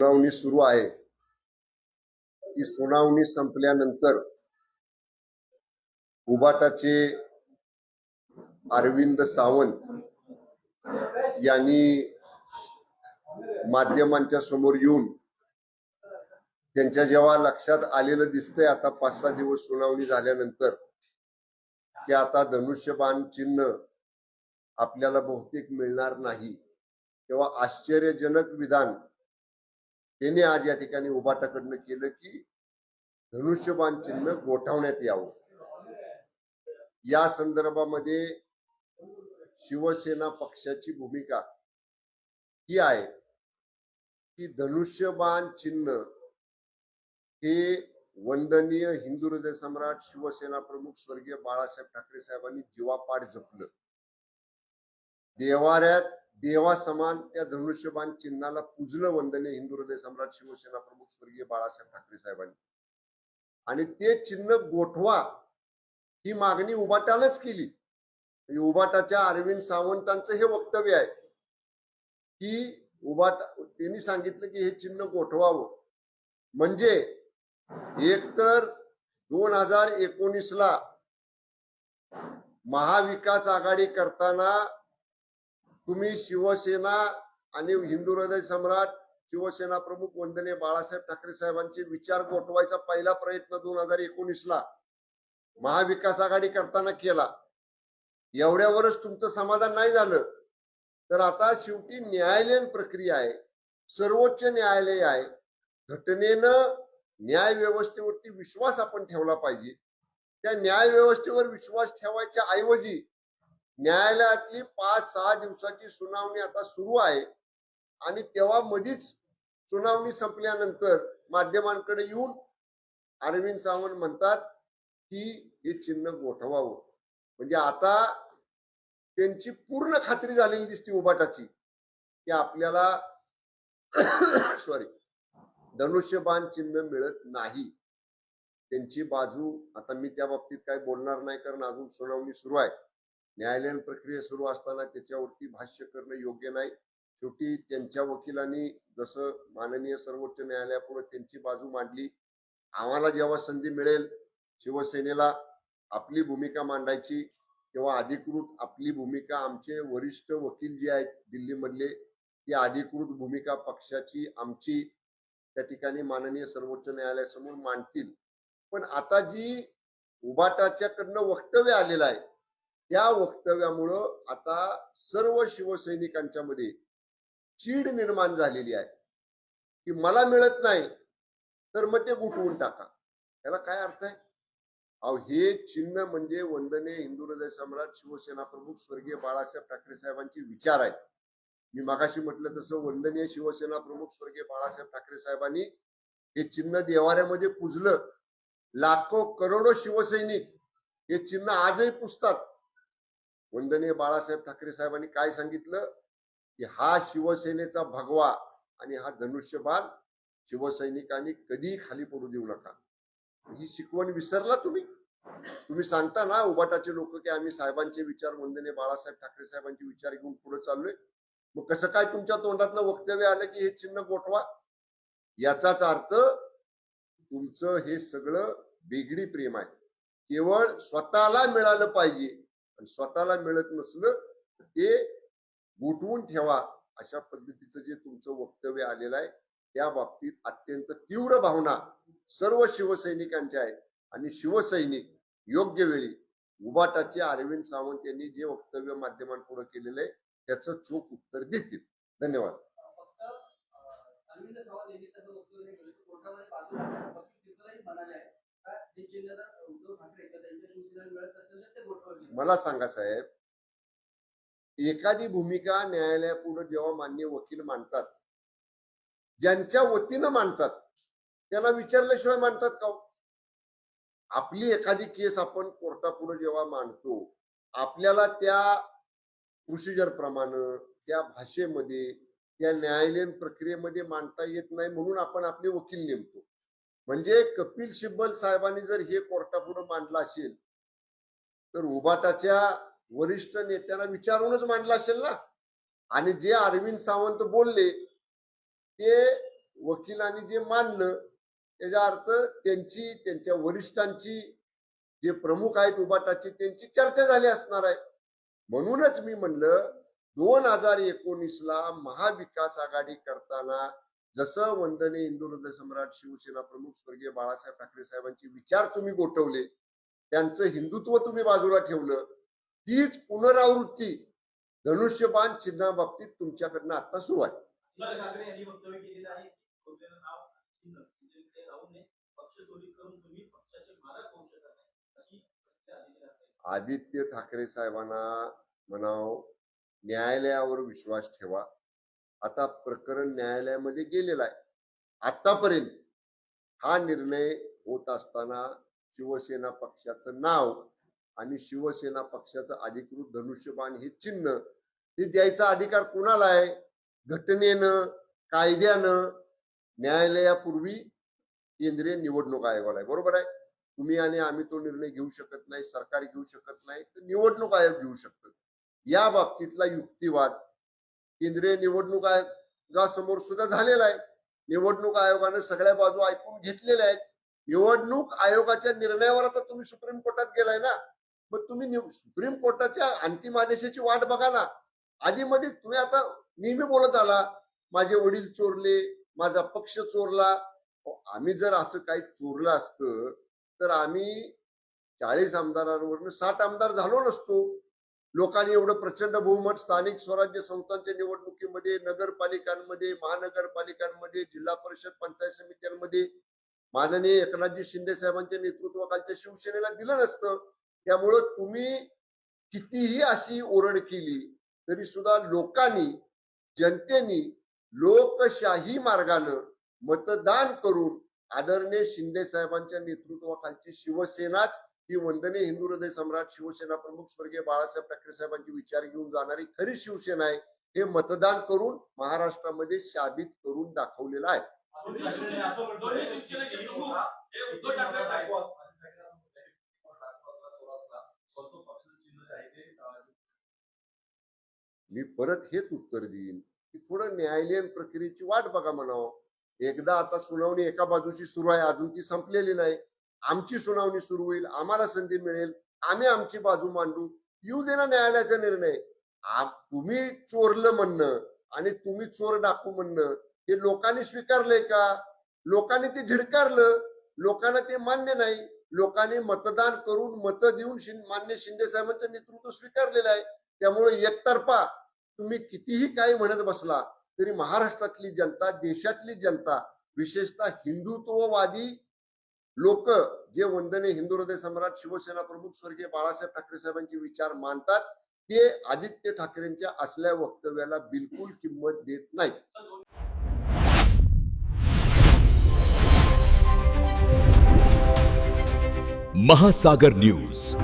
सुनावणी सुरू आहे. ती सुनावणी संपल्यानंतर उबाटाचे अरविंद सावंत यांनी माध्यमांच्या समोर येऊन त्यांच्या जेव्हा लक्षात आलेलं दिसतंय आता 5-6 दिवस सुनावणी झाल्यानंतर की आता धनुष्यबाण चिन्ह आपल्याला बहुतेक मिळणार नाही, तेव्हा आश्चर्यजनक विधान त्यांनी आज या ठिकाणी उबाटाकडनं केलं की धनुष्यबाण चिन्ह गोठवण्यात यावं. या संदर्भामध्ये शिवसेना पक्षाची भूमिका ही आहे की धनुष्यबाण चिन्ह हे वंदनीय हिंदू हृदय सम्राट शिवसेना प्रमुख स्वर्गीय बाळासाहेब ठाकरे साहेबांनी जीवापाड जपलं. देवाऱ्यात देवा समान त्या धनुष्यबाण चिन्हाला पूजलं वंदनीय हिंदू हृदय सम्राट शिवसेना प्रमुख स्वर्गीय बाळासाहेब ठाकरे साहेबांनी. आणि ते चिन्ह गोठवा ही मागणी उबाटानंच केली. उबाटाच्या अरविंद सावंतांचं हे वक्तव्य आहे की त्यांनी सांगितलं की हे चिन्ह गोठवावं. म्हणजे एकतर 2019ला महाविकास आघाडी करताना तुम्ही शिवसेना आणि हिंदू हृदय सम्राट शिवसेना प्रमुख वंदनीय बाळासाहेब ठाकरे साहेबांचे विचार गोठवायचा पहिला प्रयत्न 2019ला महाविकास आघाडी करताना केला. एवढ्यावरच तुमचं समाधान नाही झालं तर आता शेवटी न्यायालयीन प्रक्रिया आहे, सर्वोच्च न्यायालय आहे. घटनेनं न्याय व्यवस्थेवरती विश्वास आपण ठेवला पाहिजे. त्या न्याय व्यवस्थेवर विश्वास ठेवायच्या ऐवजी न्यायालयातली 5-6 दिवसाची सुनावणी आता सुरू आहे आणि तेव्हा मधीच सुनावणी संपल्यानंतर माध्यमांकडे येऊन अरविंद सावंत म्हणतात की हे चिन्ह गोठवावं. म्हणजे आता त्यांची पूर्ण खात्री झालेली दिसते उबाटाची की आपल्याला धनुष्यबाण चिन्ह मिळत नाही. त्यांची बाजू आता मी त्या बाबतीत काय बोलणार नाही कारण अजून सुनावणी सुरू आहे. न्यायालयीन प्रक्रिया सुरू असताना त्याच्यावरती भाष्य करणं योग्य नाही. शेवटी त्यांच्या वकिलांनी जसं माननीय सर्वोच्च न्यायालयापुढे त्यांची बाजू मांडली. आम्हाला जेव्हा संधी मिळेल शिवसेनेला आपली भूमिका मांडायची तेव्हा अधिकृत आपली भूमिका आमचे वरिष्ठ वकील जे आहेत दिल्लीमधले ती अधिकृत भूमिका पक्षाची आमची त्या ठिकाणी माननीय सर्वोच्च न्यायालयासमोर मांडतील. पण आता जी उबाटाच्याकडनं वक्तव्य आलेलं आहे त्या वक्तव्यामुळं आता सर्व शिवसैनिकांच्या मध्ये चीड निर्माण झालेली आहे की मला मिळत नाही तर मग ते गुटवून टाका. याला काय अर्थ आहे? अहो हे चिन्ह म्हणजे वंदनीय हिंदू हृदय सम्राट शिवसेना प्रमुख स्वर्गीय बाळासाहेब ठाकरे साहेबांचे विचार आहेत. मी मागाशी म्हटलं तसं वंदनीय शिवसेना प्रमुख स्वर्गीय बाळासाहेब ठाकरे साहेबांनी हे चिन्ह देवाऱ्यामध्ये पूजलं. लाखो करोडो शिवसैनिक हे चिन्ह आजही पुजतात. वंदनीय बाळासाहेब ठाकरे साहेबांनी काय सांगितलं की हा शिवसेनेचा भगवा आणि हा धनुष्यबाण शिवसैनिकांनी कधी खाली पडू देऊ नका. ही शिकवण विसरला तुम्ही? तुम्ही सांगता ना उबाटाचे लोक की आम्ही साहेबांचे विचार वंदनीय बाळासाहेब ठाकरे साहेबांचे विचार घेऊन पुढे चाललोय. मग कसं काय तुमच्या तोंडातलं वक्तव्य आलं की हे चिन्ह गोठवा? याचाच अर्थ तुमचं हे सगळं बेगडी प्रेम आहे. केवळ स्वतःला मिळालं पाहिजे आणि स्वतःला मिळत नसलं तर ते गुटवून ठेवा अशा पद्धतीचं जे तुमचं वक्तव्य आलेलं आहे त्या बाबतीत अत्यंत तीव्र भावना सर्व शिवसैनिकांच्या आहेत. आणि शिवसैनिक योग्य वेळी उबाटाचे अरविंद सावंत यांनी जे वक्तव्य माध्यमांपुढे केलेलं आहे त्याचं चोख उत्तर देतील. धन्यवाद. मला सांगा साहेब, एखादी भूमिका न्यायालयापुढे जेव्हा मान्य वकील मांडतात ज्यांच्या वतीनं मांडतात त्यांना विचारल्याशिवाय मांडतात का? आपली एखादी केस आपण कोर्टापुढे जेव्हा मांडतो आपल्याला त्या प्रोसिजर प्रमाणे त्या भाषेमध्ये त्या न्यायालयीन प्रक्रियेमध्ये मांडता येत नाही म्हणून आपण आपले वकील नेमतो. म्हणजे कपिल सिब्बल साहेबांनी जर हे कोर्टापुढे मांडलं असेल तर उबाटाच्या वरिष्ठ नेत्यांना विचारूनच मांडला असेल ना. आणि जे अरविंद सावंत बोलले ते वकिलांनी जे मानलं त्याचा अर्थ त्यांच्या वरिष्ठांची जे प्रमुख आहेत उबाटाची त्यांची चर्चा झाली असणार आहे. म्हणूनच मी म्हणलं 2019ला महाविकास आघाडी करताना जसं वंदनीय हिंदू हृदय सम्राट शिवसेना प्रमुख स्वर्गीय बाळासाहेब ठाकरे साहेबांचे विचार तुम्ही गोठवले, त्यांचं हिंदुत्व तुम्ही बाजूला ठेवलं, तीच पुनरावृत्ती धनुष्यबाण चिन्हाबाबतीत तुमच्याकडनं आता सुरू आहे. आदित्य ठाकरे साहेबांना म्हणाव न्यायालयावर विश्वास ठेवा. आता प्रकरण न्यायालयामध्ये गेलेलं आहे. आतापर्यंत हा निर्णय होत असताना शिवसेना पक्षाचं नाव आणि शिवसेना पक्षाचं अधिकृत धनुष्यबाण हे चिन्ह हे द्यायचा अधिकार कुणाला आहे? घटनेनं, कायद्यानं, न्यायालयापूर्वी केंद्रीय निवडणूक आयोगाला आहे. बरोबर आहे. तुम्ही आणि आम्ही तो निर्णय घेऊ शकत नाही, सरकार घेऊ शकत नाही, तर निवडणूक आयोग घेऊ शकतो. या बाबतीतला युक्तिवाद केंद्रीय निवडणूक आयोगासमोर सुद्धा झालेला आहे. निवडणूक आयोगाने सगळ्या बाजू ऐकून घेतलेल्या आहेत. निवडणूक आयोगाच्या निर्णयावर आता तुम्ही सुप्रीम कोर्टात गेलाय ना, मग तुम्ही सुप्रीम कोर्टाच्या अंतिम आदेशाची वाट बघा ना. आधी मध्ये तुम्ही आता नेहमी बोलत आला माझे वडील चोरले, माझा पक्ष चोरला. आम्ही जर असं काही चोरलं असतं तर आम्ही 40 आमदारांवरनं 60 आमदार झालो नसतो. लोकांनी एवढं प्रचंड बहुमत स्थानिक स्वराज्य संस्थांच्या निवडणुकीमध्ये, नगरपालिकांमध्ये, महानगरपालिकांमध्ये, जिल्हा परिषद, पंचायत समित्यांमध्ये माननीय एकनाथजी शिंदे साहेबांच्या नेतृत्वाखालच्या शिवसेनेला दिलं नसतं. त्यामुळं तुम्ही कितीही अशी ओरड केली तरी सुद्धा लोकांनी, जनतेने लोकशाही मार्गानं मतदान करून आदरणीय शिंदे साहेबांच्या नेतृत्वाखालची शिवसेनाच ही वंदनीय हिंदू हृदय सम्राट शिवसेना प्रमुख स्वर्गीय बाळासाहेब ठाकरे साहेबांचे विचार घेऊन जाणारी खरी शिवसेना आहे हे मतदान करून महाराष्ट्रामध्ये साबित करून दाखवलेलं आहे. मी परत हेच उत्तर देईन की थोडं न्यायालयीन प्रक्रियेची वाट बघा म्हणावं. एकदा आता सुनावणी एका बाजूची सुरू आहे, अजून ती संपलेली नाही. आमची सुनावणी सुरू होईल, आम्हाला संधी मिळेल, आम्ही आमची बाजू मांडू. येऊ दे ना न्यायालयाचा निर्णय. तुम्ही चोरलं म्हणणं आणि तुम्ही चोर डाकू म्हणणं हे लोकांनी स्वीकारलंय का? लोकांनी ते झिडकारलं. लोकांना ते मान्य नाही. लोकांनी मतदान करून मतं देऊन मान्य शिंदे साहेबांचं नेतृत्व स्वीकारलेलं आहे. त्यामुळे एकतर्फा तुम्ही कितीही काही म्हणत बसला तरी महाराष्ट्रातली जनता, देशातली जनता, विशेषतः हिंदुत्ववादी लोक जे वंदनीय हिंदू हृदय सम्राट शिवसेना प्रमुख स्वर्गीय बाळासाहेब ठाकरे साहेबांचे विचार मानतात ते आदित्य ठाकरेंच्या असल्या वक्तव्याला बिलकुल किंमत देत नाही. महासागर न्यूज.